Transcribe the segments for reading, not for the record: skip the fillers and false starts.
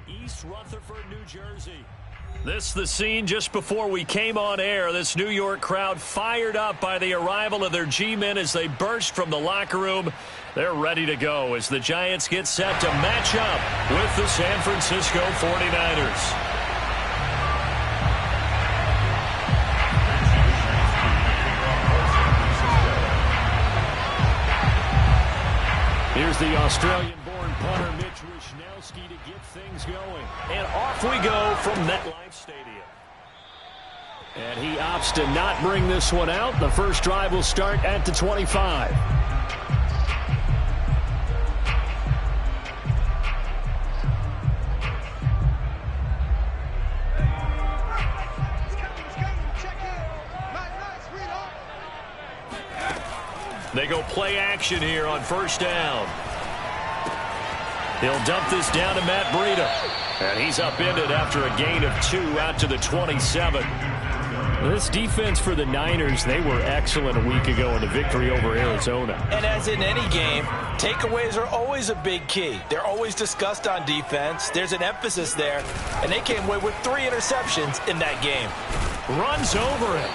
East Rutherford, New Jersey. This the scene just before we came on air. This New York crowd fired up by the arrival of their G-men as they burst from the locker room. They're ready to go as the Giants get set to match up with the San Francisco 49ers. Here's the Australian-born punter Mitch Wishnowsky to get things going. And off we go from MetLife Stadium. And he opts to not bring this one out. The first drive will start at the 25. They go play action here on first down. He'll dump this down to Matt Breida. And he's upended after a gain of 2 out to the 27. This defense for the Niners, they were excellent a week ago in the victory over Arizona. And as in any game, takeaways are always a big key. They're always discussed on defense. There's an emphasis there. And they came away with 3 interceptions in that game. Runs over it.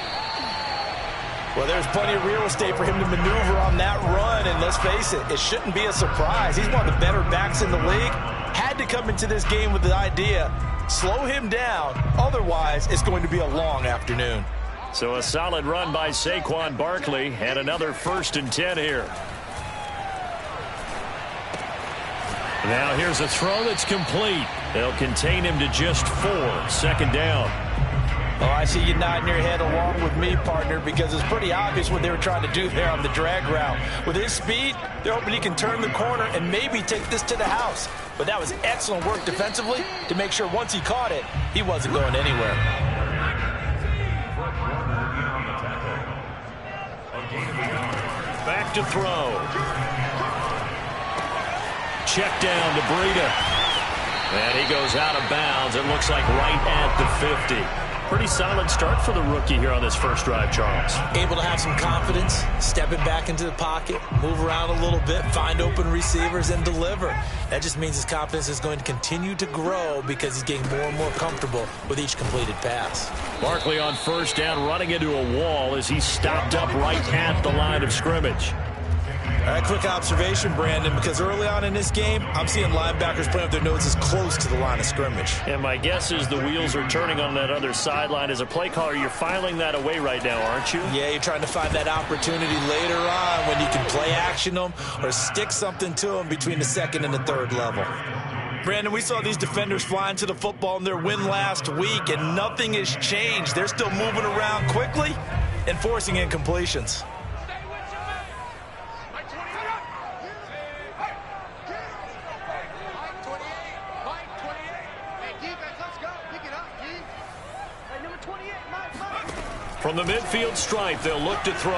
Well, there's plenty of real estate for him to maneuver on that run, and let's face it, it shouldn't be a surprise. He's one of the better backs in the league. Had to come into this game with the idea, slow him down, otherwise it's going to be a long afternoon. So a solid run by Saquon Barkley, and another 1st and 10 here. Now here's a throw that's complete. They'll contain him to just 4, 2nd down. Oh, I see you nodding your head along with me, partner, because it's pretty obvious what they were trying to do there on the drag route. With his speed, they're hoping he can turn the corner and maybe take this to the house. But that was excellent work defensively to make sure once he caught it, he wasn't going anywhere. Back to throw. Check down to Breida. And he goes out of bounds. It looks like right at the 50. Pretty solid start for the rookie here on this first drive, Charles. Able to have some confidence, stepping back into the pocket, move around a little bit, find open receivers, and deliver. That just means his confidence is going to continue to grow because he's getting more and more comfortable with each completed pass. Barkley on first down, running into a wall as he's stopped up right at the line of scrimmage. All right, quick observation, Brandon, because early on in this game, I'm seeing linebackers playing with their noses close to the line of scrimmage. And my guess is the wheels are turning on that other sideline. As a play caller, you're filing that away right now, aren't you? Yeah, you're trying to find that opportunity later on when you can play action them or stick something to them between the 2nd and the 3rd level. Brandon, we saw these defenders flying to the football in their win last week, and nothing has changed. They're still moving around quickly and forcing incompletions. From the midfield stripe, they'll look to throw.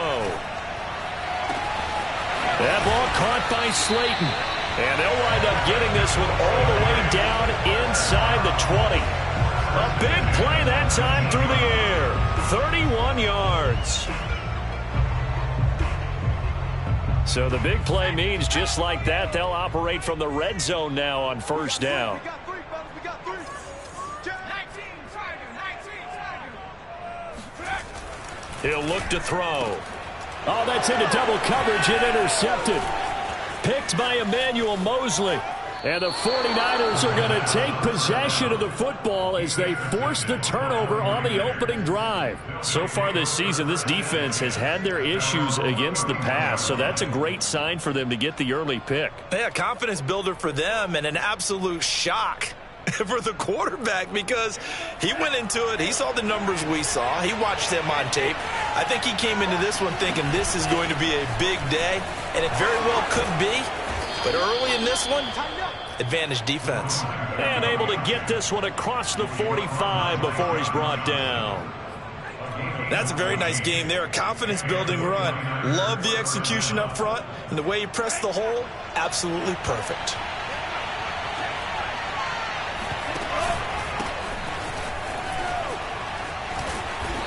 That ball caught by Slayton. And they'll wind up getting this one all the way down inside the 20. A big play that time through the air. 31 yards. So the big play means just like that, they'll operate from the red zone now on first down. He'll look to throw. Oh, that's into double coverage and intercepted. Picked by Emmanuel Mosley. And the 49ers are going to take possession of the football as they force the turnover on the opening drive. So far this season, this defense has had their issues against the pass, so that's a great sign for them to get the early pick. Yeah, confidence builder for them and an absolute shock for the quarterback because he went into it. He saw the numbers we saw. He watched them on tape. I think he came into this one thinking this is going to be a big day, and it very well could be. But early in this one, advantage defense. And able to get this one across the 45 before he's brought down. That's a very nice game there. A confidence-building run. Love the execution up front. And the way he pressed the hole, absolutely perfect.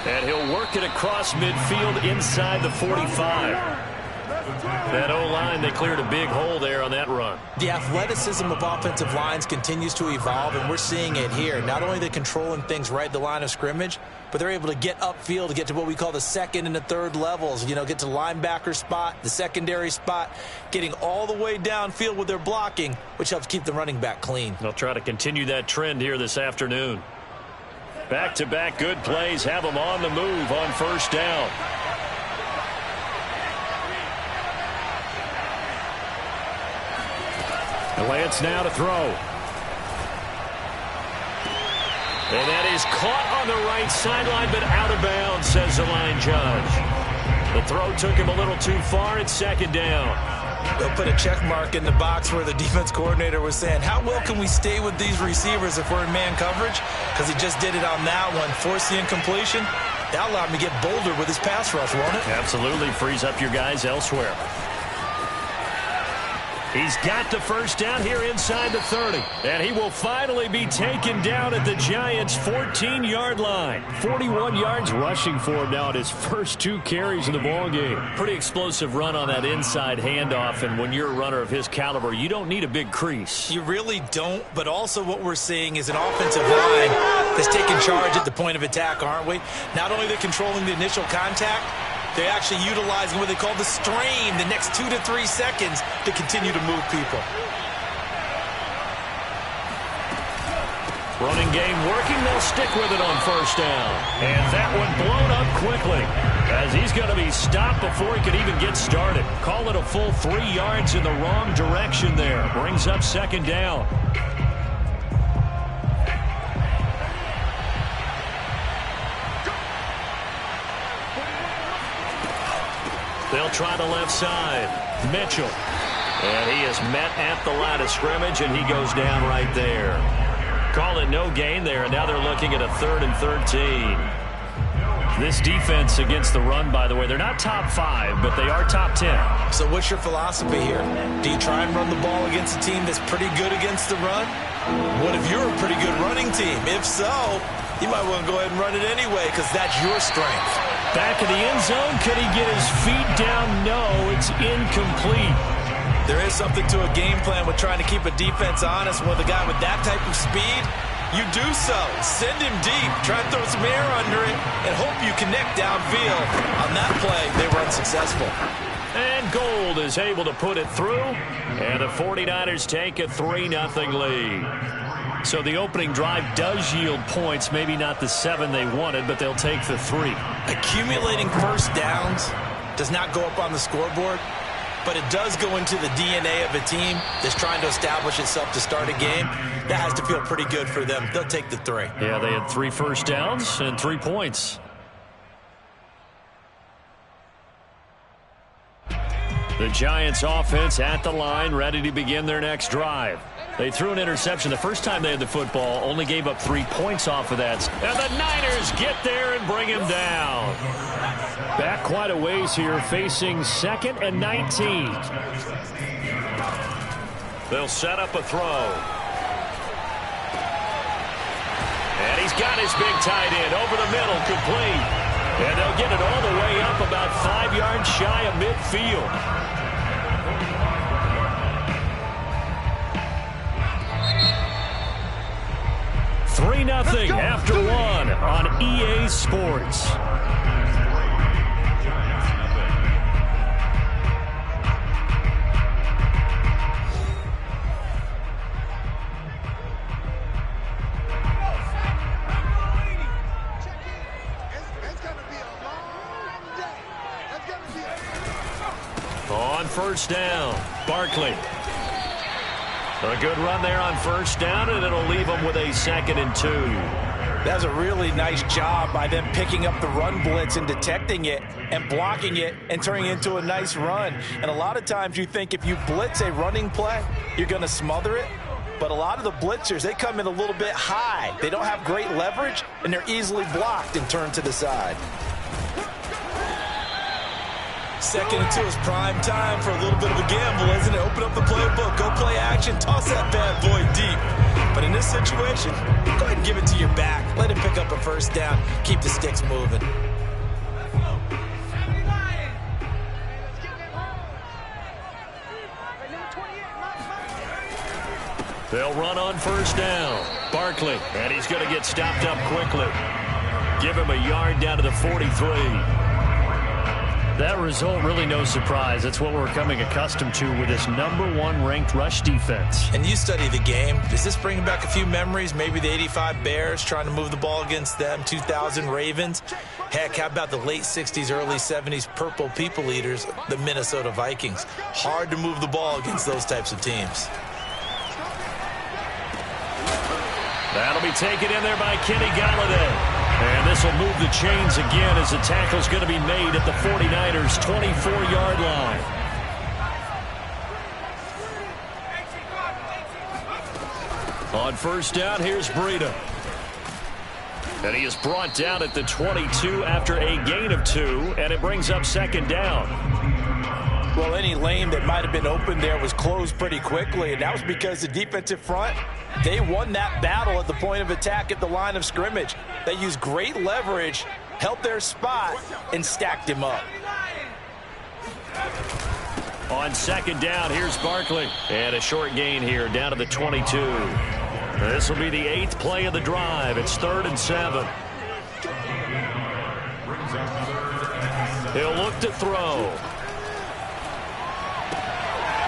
And he'll work it across midfield inside the 45. That O-line, they cleared a big hole there on that run. The athleticism of offensive lines continues to evolve, and we're seeing it here. Not only are they controlling things right at the line of scrimmage, but they're able to get upfield to get to what we call the second and the third levels. You know, get to the linebacker spot, the secondary spot, getting all the way downfield with their blocking, which helps keep the running back clean. They'll try to continue that trend here this afternoon. Back-to-back good plays have them on the move on first down. Lance now to throw. And that is caught on the right sideline, but out of bounds, says the line judge. The throw took him a little too far. It's second down. They'll put a check mark in the box where the defense coordinator was saying, how well can we stay with these receivers if we're in man coverage? Because he just did it on that one. Force the incompletion. That allowed him to get bolder with his pass rush, won't it? Absolutely. Frees up your guys elsewhere. He's got the first down here inside the 30. And he will finally be taken down at the Giants' 14-yard line. 41 yards rushing for him now at his first 2 carries in the ballgame. Pretty explosive run on that inside handoff. And when you're a runner of his caliber, you don't need a big crease. You really don't. But also what we're seeing is an offensive line that's taking charge at the point of attack, aren't we? Not only are they controlling the initial contact, they're actually utilizing what they call the strain, the next 2 to 3 seconds to continue to move people. Running game working. They'll stick with it on first down. And that one blown up quickly as he's going to be stopped before he could even get started. Call it a full 3 yards in the wrong direction there. Brings up second down. They'll try the left side. Mitchell. And he is met at the line of scrimmage, and he goes down right there. Call it no gain there, and now they're looking at a 3rd and 13. This defense against the run, by the way, they're not top 5, but they are top 10. So what's your philosophy here? Do you try and run the ball against a team that's pretty good against the run? What if you're a pretty good running team? If so, you might want to go ahead and run it anyway because that's your strength. Back in the end zone. Could he get his feet down? No, it's incomplete. There is something to a game plan with trying to keep a defense honest. With a guy with that type of speed, you do so. Send him deep. Try and throw some air under it and hope you connect downfield. On that play, they were unsuccessful. And Gold is able to put it through. And the 49ers take a 3-0 lead. So the opening drive does yield points, maybe not the 7 they wanted, but they'll take the 3. Accumulating first downs does not go up on the scoreboard, but it does go into the DNA of a team that's trying to establish itself to start a game. That has to feel pretty good for them. They'll take the 3. Yeah, they had 3 first downs and 3 points. The Giants offense at the line, ready to begin their next drive. They threw an interception the first time they had the football, only gave up 3 points off of that. And the Niners get there and bring him down. Back quite a ways here, facing 2nd and 19. They'll set up a throw. And he's got his big tight end over the middle, complete. And they'll get it all the way up about 5 yards shy of midfield. Nothing after 1 on EA Sports. On first down, Barkley. A good run there on first down, and it'll leave them with a 2nd and 2. That's a really nice job by them picking up the run blitz and detecting it and blocking it and turning it into a nice run. And a lot of times you think if you blitz a running play, you're going to smother it. But a lot of the blitzers, they come in a little bit high. They don't have great leverage, and they're easily blocked and turned to the side. 2nd and 2 is prime time for a little bit of a gamble, isn't it? Open up the playbook, go play action, toss that bad boy deep. But in this situation, go ahead and give it to your back. Let him pick up a first down. Keep the sticks moving. They'll run on first down. Barkley, and he's going to get stopped up quickly. Give him a yard down to the 43. That result, really no surprise. That's what we're becoming accustomed to with this #1 ranked rush defense. And you study the game. Does this bring back a few memories? Maybe the 85 Bears trying to move the ball against them, 2000 Ravens. Heck, how about the late 60s, early 70s Purple People Eaters, the Minnesota Vikings? Hard to move the ball against those types of teams. That'll be taken in there by Kenny Golladay. And this will move the chains again as the tackle's going to be made at the 49ers' 24-yard line. On first down, here's Breida. And he is brought down at the 22 after a gain of 2, and it brings up second down. Well, any lane that might have been open there was closed pretty quickly, and that was because the defensive front, they won that battle at the point of attack at the line of scrimmage. They used great leverage, held their spot, and stacked him up. On second down, here's Barkley. And a short gain here down to the 22. This will be the 8th play of the drive. It's 3rd and 7. He'll look to throw.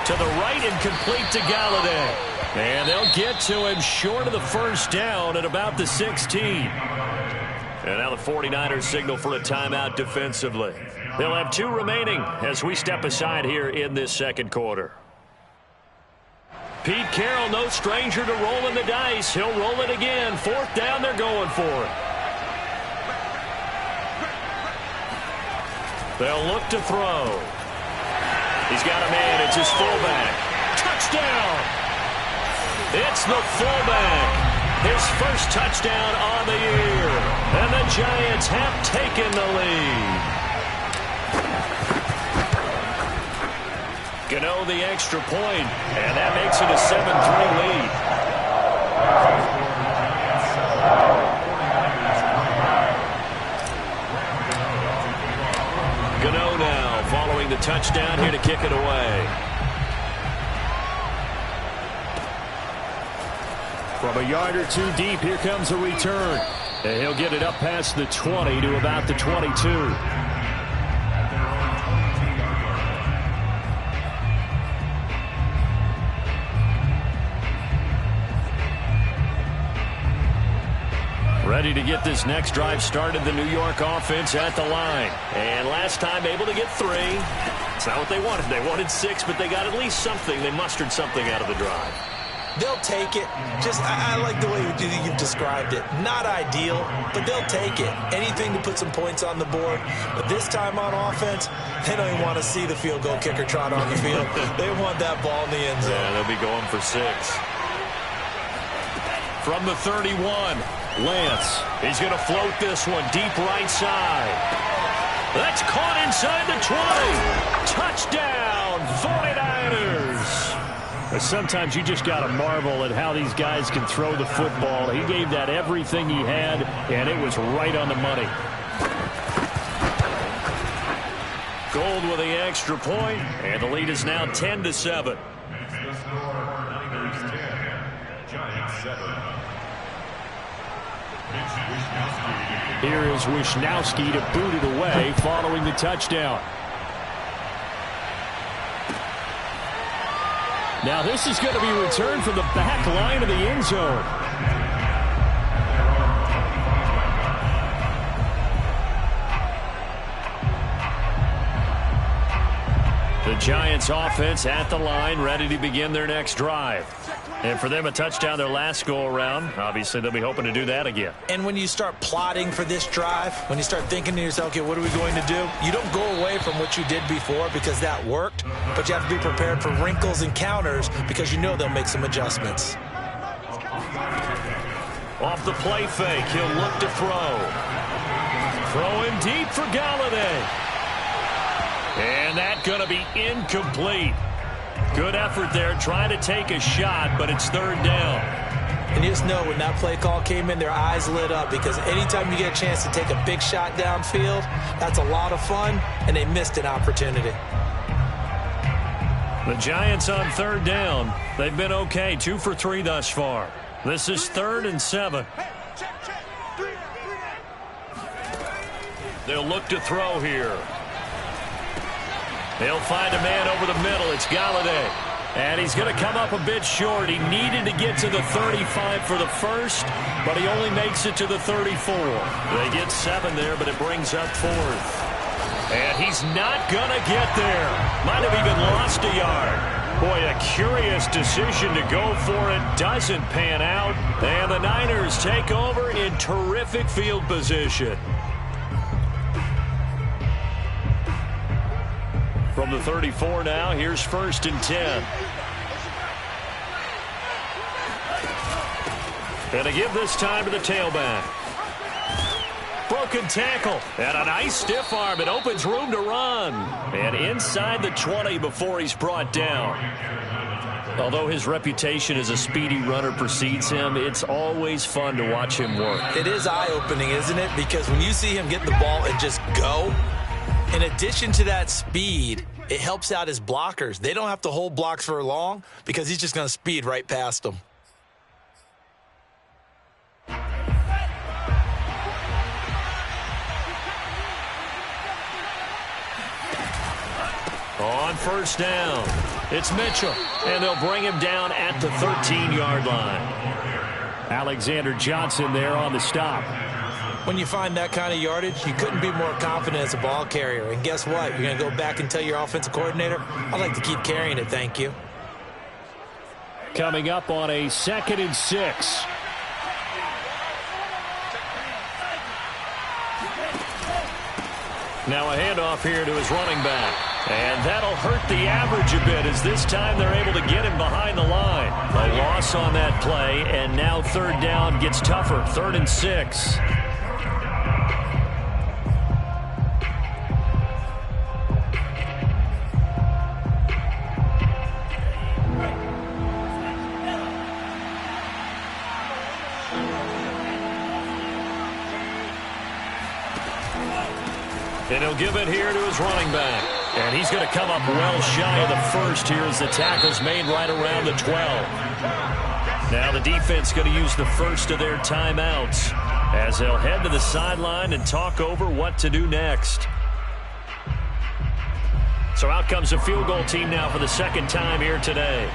To the right and complete to Golladay. And they'll get to him short of the first down at about the 16. And now the 49ers signal for a timeout defensively. They'll have 2 remaining as we step aside here in this second quarter. Pete Carroll, no stranger to rolling the dice. He'll roll it again. 4th down, they're going for it. They'll look to throw. He's got a man. It's his fullback. Touchdown! It's the fullback. His first touchdown on the year. And the Giants have taken the lead. Gano the extra point, and that makes it a 7-3 lead. Gano now following the touchdown here to kick it away. From a yard or 2 deep, here comes a return. And he'll get it up past the 20 to about the 22. Ready to get this next drive started, the New York offense at the line. And last time able to get 3. It's not what they wanted. They wanted 6, but they got at least something. They mustered something out of the drive. They'll take it. I like the way you've described it. Not ideal, but they'll take it. Anything to put some points on the board. But this time on offense, they don't even want to see the field goal kicker trot on the field. They want that ball in the end zone. Yeah, they'll be going for 6. From the 31, Lance. He's going to float this one deep right side. That's caught inside the 20. Touchdown, 49ers. Sometimes you just got to marvel at how these guys can throw the football. He gave that everything he had, and it was right on the money. Gold with the extra point, and the lead is now 10-7. Here is Wisnowski to boot it away following the touchdown. Now this is going to be returned from the back line of the end zone. The Giants offense at the line, ready to begin their next drive. And for them, a touchdown their last go-around. Obviously, they'll be hoping to do that again. And when you start plotting for this drive, when you start thinking to yourself, okay, what are we going to do? You don't go away from what you did before because that worked, but you have to be prepared for wrinkles and counters because you know they'll make some adjustments. Off the play fake, he'll look to throw. Throwing deep for Golladay. And that's going to be incomplete. Good effort there, trying to take a shot, but it's 3rd down. And you just know when that play call came in, their eyes lit up because anytime you get a chance to take a big shot downfield, that's a lot of fun, and they missed an opportunity. The Giants on third down. They've been okay, 2 for 3 thus far. This is 3rd and 7. They'll look to throw here. They'll find a man over the middle. It's Galladay. And he's going to come up a bit short. He needed to get to the 35 for the first, but he only makes it to the 34. They get 7 there, but it brings up 4th. And he's not going to get there. Might have even lost a yard. Boy, a curious decision to go for it. Doesn't pan out. And the Niners take over in terrific field position. From the 34 now, here's 1st and 10. And to give this time to the tailback. Broken tackle. And a nice stiff arm. It opens room to run. And inside the 20 before he's brought down. Although his reputation as a speedy runner precedes him, it's always fun to watch him work. It is eye-opening, isn't it? Because when you see him get the ball and just go, in addition to that speed, it helps out his blockers. They don't have to hold blocks for long because he's just going to speed right past them. On 1st down, it's Mitchell, and they'll bring him down at the 13-yard line. Alexander Johnson there on the stop. When you find that kind of yardage, you couldn't be more confident as a ball carrier. And guess what? You're going to go back and tell your offensive coordinator, I'd like to keep carrying it, thank you. Coming up on a 2nd and 6. Now a handoff here to his running back. And that'll hurt the average a bit as this time they're able to get him behind the line. A loss on that play, and now 3rd down gets tougher. 3rd and 6. And he'll give it here to his running back. And he's going to come up well shy of the first here as the tackle's made right around the 12. Now the defense going to use the first of their timeouts as they'll head to the sideline and talk over what to do next. So out comes the field goal team now for the 2nd time here today.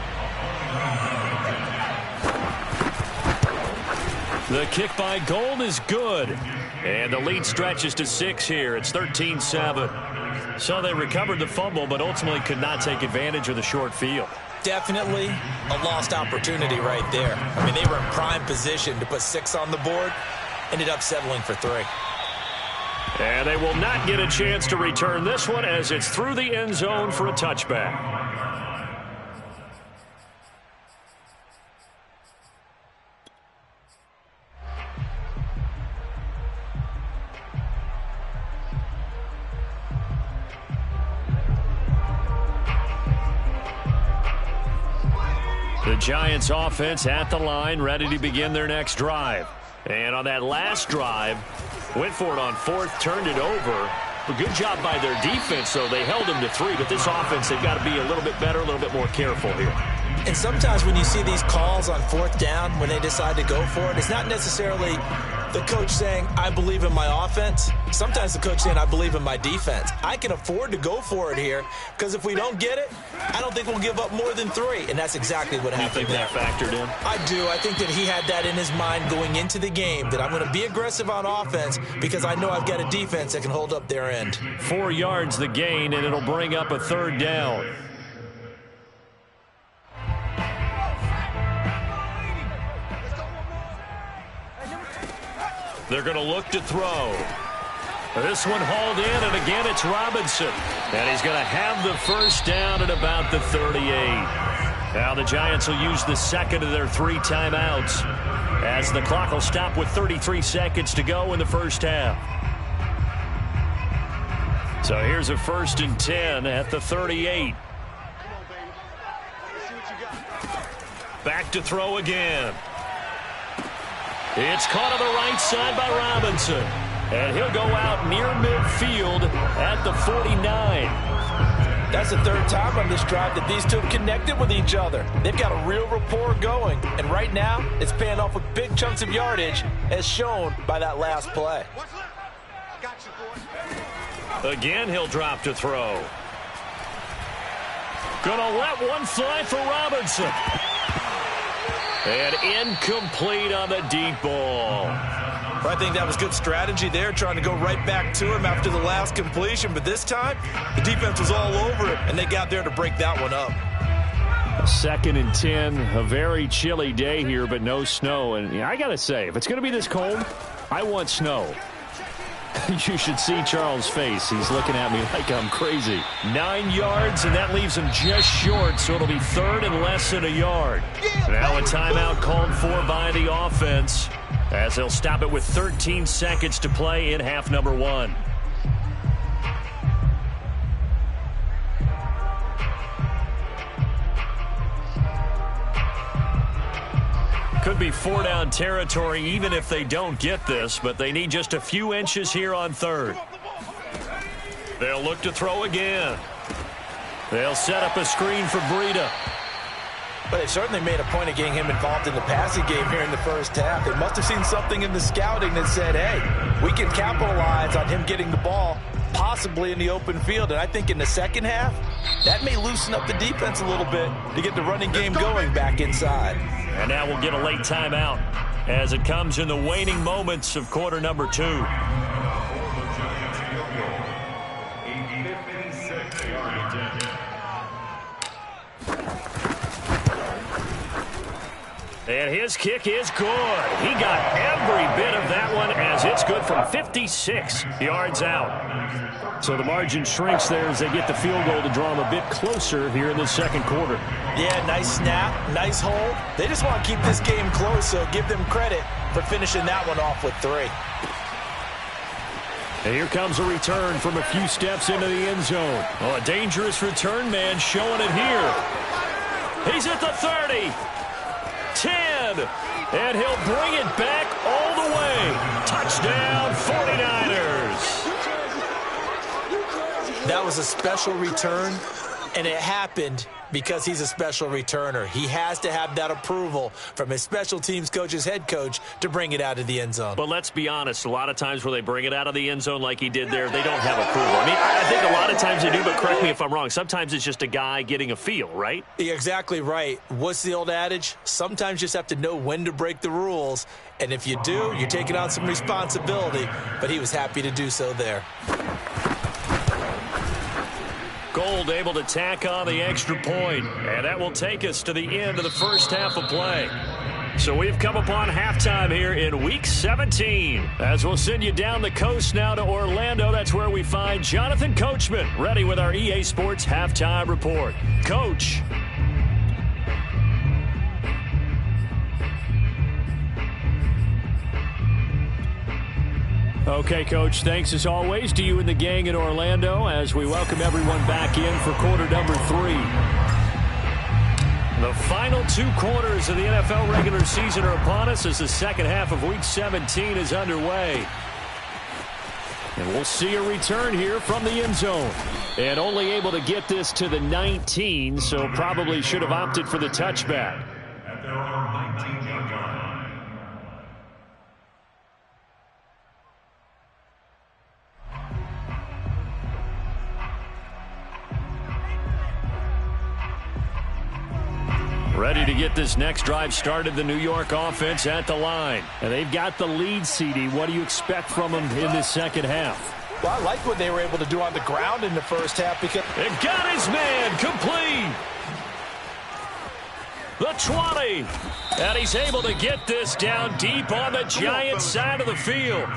The kick by Gold is good. And the lead stretches to 6 here. It's 13-7. So they recovered the fumble, but ultimately could not take advantage of the short field. Definitely a lost opportunity right there. I mean, they were in prime position to put 6 on the board. Ended up settling for 3. And they will not get a chance to return this one as it's through the end zone for a touchback. The Giants offense at the line, ready to begin their next drive. And on that last drive, went for it on 4th, turned it over. A good job by their defense, though. They held them to 3, but this offense, they've got to be a little bit better, a little bit more careful here. And sometimes when you see these calls on 4th down, when they decide to go for it, it's not necessarily the coach saying, I believe in my offense. Sometimes the coach saying, I believe in my defense. I can afford to go for it here because if we don't get it, I don't think we'll give up more than 3. And that's exactly what happened there. You think that factored in? I do. I think that he had that in his mind going into the game, that I'm going to be aggressive on offense because I know I've got a defense that can hold up their end. 4 yards the gain, and it'll bring up a 3rd down. They're going to look to throw. This one hauled in, and again it's Robinson. And he's going to have the 1st down at about the 38. Now the Giants will use the 2nd of their 3 timeouts as the clock will stop with 33 seconds to go in the first half. So here's a 1st and 10 at the 38. Back to throw again. It's caught on the right side by Robinson. And he'll go out near midfield at the 49. That's the third time on this drive that these two have connected with each other. They've got a real rapport going, and right now it's paying off with big chunks of yardage, as shown by that last play. Again, he'll drop to throw. Gonna let one fly for Robinson. And incomplete on the deep ball. I think that was good strategy there, trying to go right back to him after the last completion. But this time, the defense was all over it, and they got there to break that one up. 2nd and 10, a very chilly day here, but no snow. And I got to say, if it's going to be this cold, I want snow. You should see Charles' face. He's looking at me like I'm crazy. 9 yards, and that leaves him just short, so it'll be 3rd and less than a yard. Now a timeout called for by the offense, as they'll stop it with 13 seconds to play in half number 1. Could be 4-down territory even if they don't get this, but they need just a few inches here on 3rd. They'll look to throw again. They'll set up a screen for Breida. But they certainly made a point of getting him involved in the passing game here in the first half. They must have seen something in the scouting that said, hey, we can capitalize on him getting the ball, possibly in the open field. And I think in the second half, that may loosen up the defense a little bit to get the running game going back inside. And now we'll get a late timeout as it comes in the waning moments of quarter number 2. And his kick is good. He got every bit of that one as it's good from 56 yards out. So the margin shrinks there as they get the field goal to draw them a bit closer here in the second quarter. Yeah, nice snap, nice hold. They just want to keep this game close, so give them credit for finishing that one off with 3. And here comes a return from a few steps into the end zone. Oh, a dangerous return man showing it here. He's at the 30. 10, and he'll bring it back all the way. Touchdown, 49ers. That was a special return, and it happened because he's a special returner. He has to have that approval from his special teams coach, his head coach, to bring it out of the end zone. But let's be honest, a lot of times where they bring it out of the end zone like he did there, they don't have approval. I mean, I think a lot of times they do, but correct me if I'm wrong. Sometimes it's just a guy getting a feel, right? You're exactly right. What's the old adage? Sometimes you just have to know when to break the rules, and if you do, you're taking on some responsibility, but he was happy to do so there. Gold able to tack on the extra point, and that will take us to the end of the first half of play. So we've come upon halftime here in Week 17. As we'll send you down the coast now to Orlando, that's where we find Jonathan Coachman, ready with our EA Sports Halftime Report. Coach. Okay, Coach, thanks as always to you and the gang in Orlando as we welcome everyone back in for quarter number 3. The final 2 quarters of the NFL regular season are upon us as the second half of Week 17 is underway. And we'll see a return here from the end zone. And only able to get this to the 19, so probably should have opted for the touchback. At their own 19-yard line. Ready to get this next drive started, the New York offense at the line. And they've got the lead, CD. What do you expect from them in this second half? Well, I like what they were able to do on the ground in the first half because it got his man complete. The 20. And he's able to get this down deep on the Giants side of the field.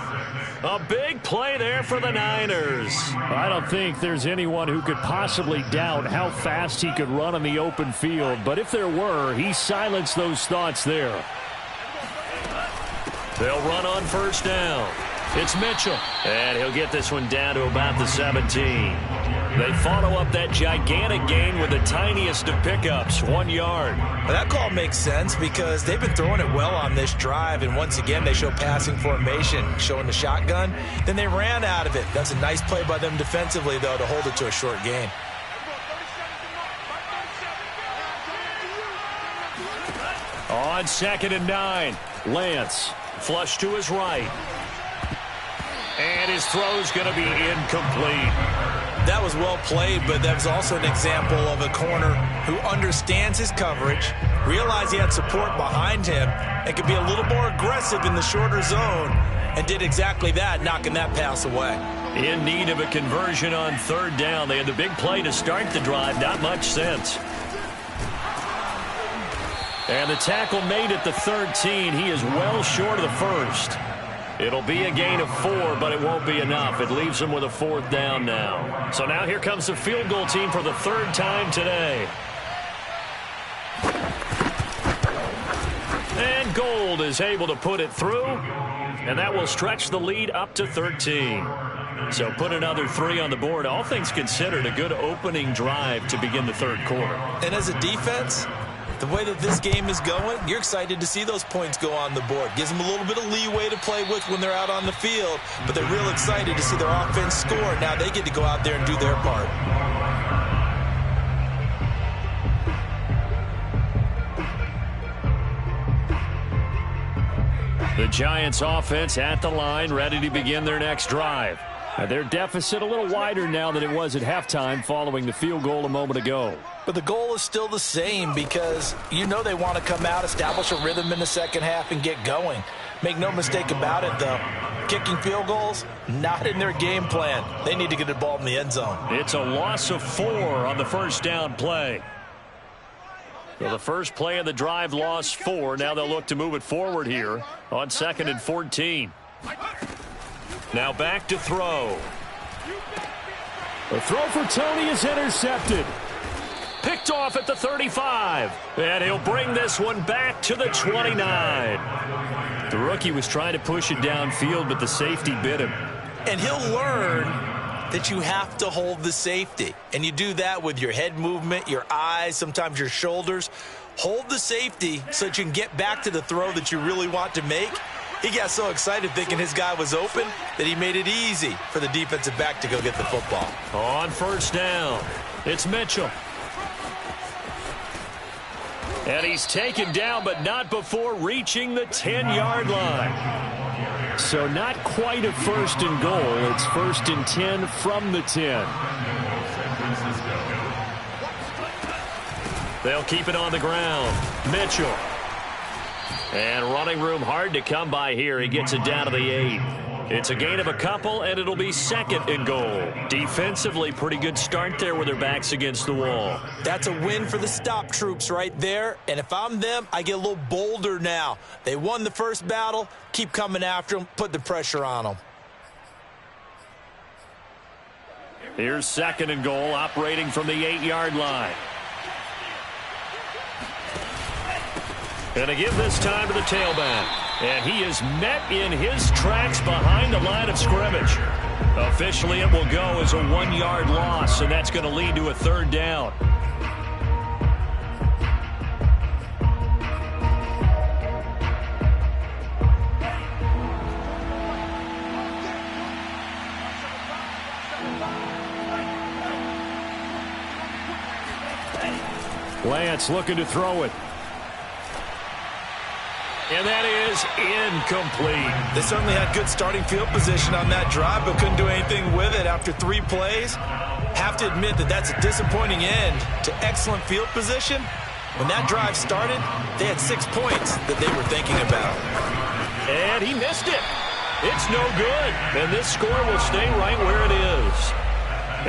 A big play there for the Niners. I don't think there's anyone who could possibly doubt how fast he could run on the open field. But if there were, he silenced those thoughts there. They'll run on first down. It's Mitchell. And he'll get this one down to about the 17. They follow up that gigantic gain with the tiniest of pickups, 1 yard. Well, that call makes sense because they've been throwing it well on this drive, and once again they show passing formation, showing the shotgun. Then they ran out of it. That's a nice play by them defensively, though, to hold it to a short gain. On 2nd and 9, Lance flush to his right. And his throw's going to be incomplete. That was well played, but that was also an example of a corner who understands his coverage, realized he had support behind him, and could be a little more aggressive in the shorter zone, and did exactly that, knocking that pass away. In need of a conversion on 3rd down. They had the big play to start the drive. Not much sense. And the tackle made at the 13. He is well short of the first. It'll be a gain of 4, but it won't be enough. It leaves them with a 4th down now. So now here comes the field goal team for the 3rd time today. And Gold is able to put it through, and that will stretch the lead up to 13. So put another 3 on the board. All things considered, a good opening drive to begin the 3rd quarter. And as a defense, the way that this game is going, you're excited to see those points go on the board. Gives them a little bit of leeway to play with when they're out on the field, but they're real excited to see their offense score. Now they get to go out there and do their part. The Giants offense at the line, ready to begin their next drive. Their deficit a little wider now than it was at halftime following the field goal a moment ago. But the goal is still the same because you know they want to come out, establish a rhythm in the second half, and get going. Make no mistake about it, though. Kicking field goals, not in their game plan. They need to get the ball in the end zone. It's a loss of 4 on the first down play. So the first play of the drive lost 4. Now they'll look to move it forward here on 2nd and 14. Now back to throw. The throw for Tony is intercepted. Picked off at the 35. And he'll bring this one back to the 29. The rookie was trying to push it downfield, but the safety bit him. And he'll learn that you have to hold the safety. And you do that with your head movement, your eyes, sometimes your shoulders. Hold the safety so that you can get back to the throw that you really want to make. He got so excited thinking his guy was open that he made it easy for the defensive back to go get the football. On first down, it's Mitchell. And he's taken down, but not before reaching the 10-yard line. So not quite a 1st and goal. It's 1st and 10 from the 10. They'll keep it on the ground. Mitchell. And running room hard to come by here. He gets it down to the 8. It's a gain of a couple, and it'll be 2nd and goal. Defensively, pretty good start there with their backs against the wall. That's a win for the stop troops right there. And if I'm them, I get a little bolder now. They won the first battle. Keep coming after them. Put the pressure on them. Here's 2nd and goal, operating from the 8-yard line. And to give this time to the tailback. And he is met in his tracks behind the line of scrimmage. Officially, it will go as a 1-yard loss, and that's going to lead to a 3rd down. Lance looking to throw it. And that is incomplete. They certainly had good starting field position on that drive, but couldn't do anything with it after 3 plays. Have to admit that that's a disappointing end to excellent field position. When that drive started, they had 6 points that they were thinking about. And he missed it. It's no good. And this score will stay right where it is.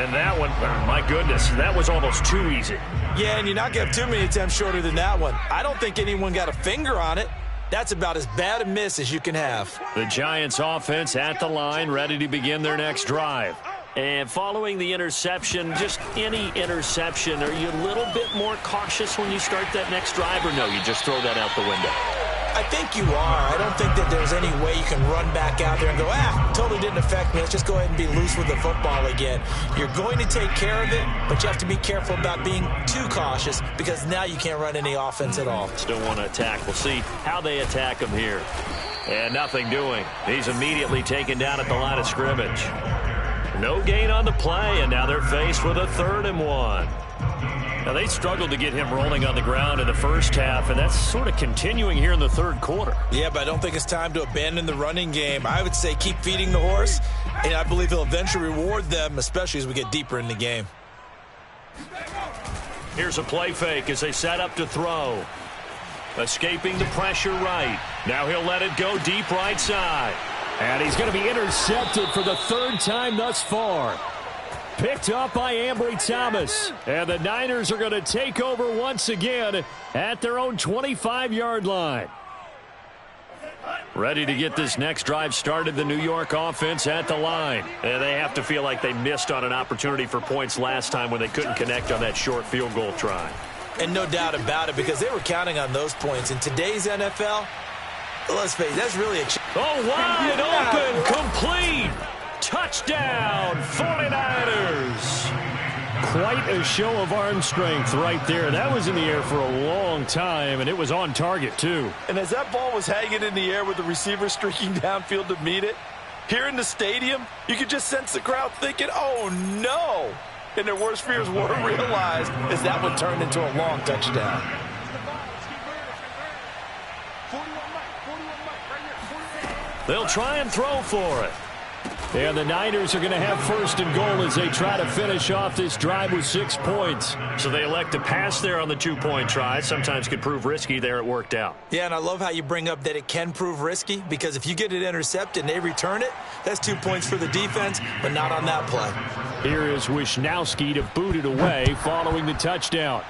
And that one, my goodness, that was almost too easy. Yeah, and you're not going to have too many attempts shorter than that one. I don't think anyone got a finger on it. That's about as bad a miss as you can have. The Giants offense at the line, ready to begin their next drive. And following the interception, just any interception, are you a little bit more cautious when you start that next drive, or no, you just throw that out the window? I think you are. I don't think that there's any way you can run back out there and go, totally didn't affect me. Let's just go ahead and be loose with the football again. You're going to take care of it, but you have to be careful about being too cautious because now you can't run any offense at all. Still want to attack. We'll see how they attack him here. And nothing doing. He's immediately taken down at the line of scrimmage. No gain on the play, and now they're faced with a 3rd and 1. Now, they struggled to get him rolling on the ground in the first half, and that's sort of continuing here in the third quarter. Yeah, but I don't think it's time to abandon the running game. I would say keep feeding the horse, and I believe he'll eventually reward them, especially as we get deeper in the game. Here's a play fake as they set up to throw. Escaping the pressure right. Now he'll let it go deep right side. And he's going to be intercepted for the third time thus far. Picked up by Ambry Thomas. And the Niners are going to take over once again at their own 25-yard line. Ready to get this next drive started, the New York offense at the line. And they have to feel like they missed on an opportunity for points last time when they couldn't connect on that short field goal try. And no doubt about it, because they were counting on those points. In today's NFL, let's face it, that's really a... Oh, wide open, complete. Touchdown, 49ers. Quite a show of arm strength right there. That was in the air for a long time, and it was on target, too. And as that ball was hanging in the air with the receiver streaking downfield to meet it, here in the stadium, you could just sense the crowd thinking, oh, no. And their worst fears were realized as that one turned into a long touchdown. They'll try and throw for it. And the Niners are going to have first and goal as they try to finish off this drive with 6 points. So they elect to pass there on the two-point try. Sometimes could prove risky. There it worked out. Yeah, and I love how you bring up that it can prove risky, because if you get it intercepted and they return it, that's 2 points for the defense, but not on that play. Here is Wisnowski to boot it away following the touchdown.